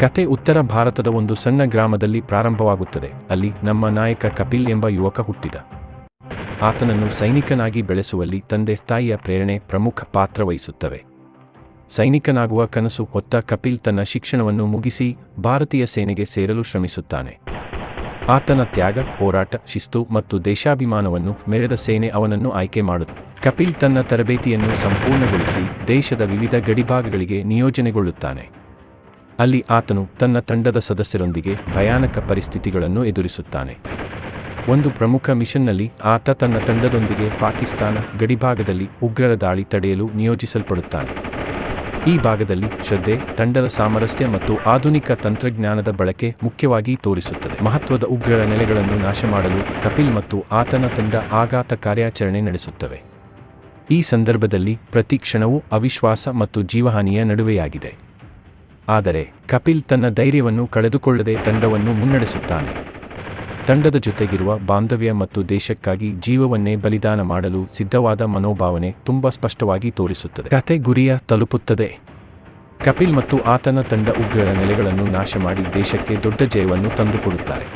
ಕತೆ ಉತ್ತರ ಭಾರತದ ಒಂದು ಸಣ್ಣ ಗ್ರಾಮದಲ್ಲಿ ಪ್ರಾರಂಭವಾಗುತ್ತದೆ. ಅಲ್ಲಿ ನಮ್ಮ ನಾಯಕ ಕಪಿಲ್ ಎಂಬ ಯುವಕ ಹುಟ್ಟಿದ. ಆತನನ್ನು ಸೈನಿಕನಾಗಿ ಬೆಳೆಸುವಲ್ಲಿ ತಂದೆ ತಾಯಿಯ ಪ್ರೇರಣೆ ಪ್ರಮುಖ ಪಾತ್ರ ವಹಿಸುತ್ತವೆ. ಸೈನಿಕನಾಗುವ ಕನಸು ಹೊತ್ತ ಕಪಿಲ್ ತನ್ನ ಶಿಕ್ಷಣವನ್ನು ಮುಗಿಸಿ ಭಾರತೀಯ ಸೇನೆಗೆ ಸೇರಲು ಶ್ರಮಿಸುತ್ತಾನೆ. ಆತನ ತ್ಯಾಗ, ಹೋರಾಟ, ಶಿಸ್ತು ಮತ್ತು ದೇಶಾಭಿಮಾನವನ್ನು ಮೆರೆದ ಸೇನೆ ಅವನನ್ನು ಆಯ್ಕೆ ಮಾಡುತ್ತದೆ. ಕಪಿಲ್ ತನ್ನ ತರಬೇತಿಯನ್ನು ಸಂಪೂರ್ಣಗೊಳಿಸಿ ದೇಶದ ವಿವಿಧ ಗಡಿಭಾಗಗಳಿಗೆ ನಿಯೋಜನೆಗೊಳ್ಳುತ್ತಾನೆ. ಅಲ್ಲಿ ಆತನು ತನ್ನ ತಂಡದ ಸದಸ್ಯರೊಂದಿಗೆ ಭಯಾನಕ ಪರಿಸ್ಥಿತಿಗಳನ್ನು ಎದುರಿಸುತ್ತಾನೆ. ಒಂದು ಪ್ರಮುಖ ಮಿಷನ್ನಲ್ಲಿ ಆತ ತನ್ನ ತಂಡದೊಂದಿಗೆ ಪಾಕಿಸ್ತಾನ ಗಡಿಭಾಗದಲ್ಲಿ ಉಗ್ರರ ದಾಳಿ ತಡೆಯಲು ನಿಯೋಜಿಸಲ್ಪಡುತ್ತಾನೆ. ಈ ಭಾಗದಲ್ಲಿ ಶ್ರದ್ಧೆ, ತಂಡದ ಸಾಮರಸ್ಯ ಮತ್ತು ಆಧುನಿಕ ತಂತ್ರಜ್ಞಾನದ ಬಳಕೆ ಮುಖ್ಯವಾಗಿ ತೋರಿಸುತ್ತದೆ. ಮಹತ್ವದ ಉಗ್ರರ ನೆಲೆಗಳನ್ನು ನಾಶ ಮಾಡಲು ಕಪಿಲ್ ಮತ್ತು ಆತನ ತಂಡ ಆಘಾತ ಕಾರ್ಯಾಚರಣೆ ನಡೆಸುತ್ತವೆ. ಈ ಸಂದರ್ಭದಲ್ಲಿ ಪ್ರತಿ ಕ್ಷಣವೂ ಅವಿಶ್ವಾಸ ಮತ್ತು ಜೀವಹಾನಿಯ ನಡುವೆಯಾಗಿದೆ. ಆದರೆ ಕಪಿಲ್ ತನ್ನ ಧೈರ್ಯವನ್ನು ಕಳೆದುಕೊಳ್ಳದೆ ತಂಡವನ್ನು ಮುನ್ನಡೆಸುತ್ತಾನೆ. ತಂಡದ ಜೊತೆಗಿರುವ ಬಾಂಧವ್ಯ ಮತ್ತು ದೇಶಕ್ಕಾಗಿ ಜೀವವನ್ನೇ ಬಲಿದಾನ ಮಾಡಲು ಸಿದ್ಧವಾದ ಮನೋಭಾವನೆ ತುಂಬಾ ಸ್ಪಷ್ಟವಾಗಿ ತೋರಿಸುತ್ತದೆ. ಕತೆ ಗುರಿಯ ತಲುಪುತ್ತದೆ. ಕಪಿಲ್ ಮತ್ತು ಆತನ ತಂಡ ಉಗ್ರರ ನೆಲೆಗಳನ್ನು ನಾಶ ಮಾಡಿ ದೇಶಕ್ಕೆ ದೊಡ್ಡ ಜಯವನ್ನು ತಂದುಕೊಡುತ್ತಾರೆ.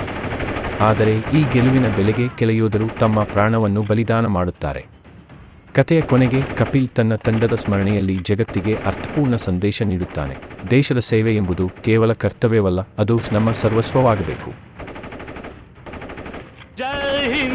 ಆದರೆ ಈ ಗೆಲುವಿನ ಬೆಲೆಗೆ ಕೆಲ ಯೋಧರು ತಮ್ಮ ಪ್ರಾಣವನ್ನು ಬಲಿದಾನ ಮಾಡುತ್ತಾರೆ. ಕತೆಯ ಕೊನೆಗೆ ಕಪಿಲ್ ತನ್ನ ತಂಡದ ಸ್ಮರಣೆಯಲ್ಲಿ ಜಗತ್ತಿಗೆ ಅರ್ಥಪೂರ್ಣ ಸಂದೇಶ ನೀಡುತ್ತಾನೆ. ದೇಶದ ಸೇವೆ ಎಂಬುದು ಕೇವಲ ಕರ್ತವ್ಯವಲ್ಲ, ಅದು ನಮ್ಮ ಸರ್ವಸ್ವವಾಗಬೇಕು. ಜೈ ಹಿಂದ್.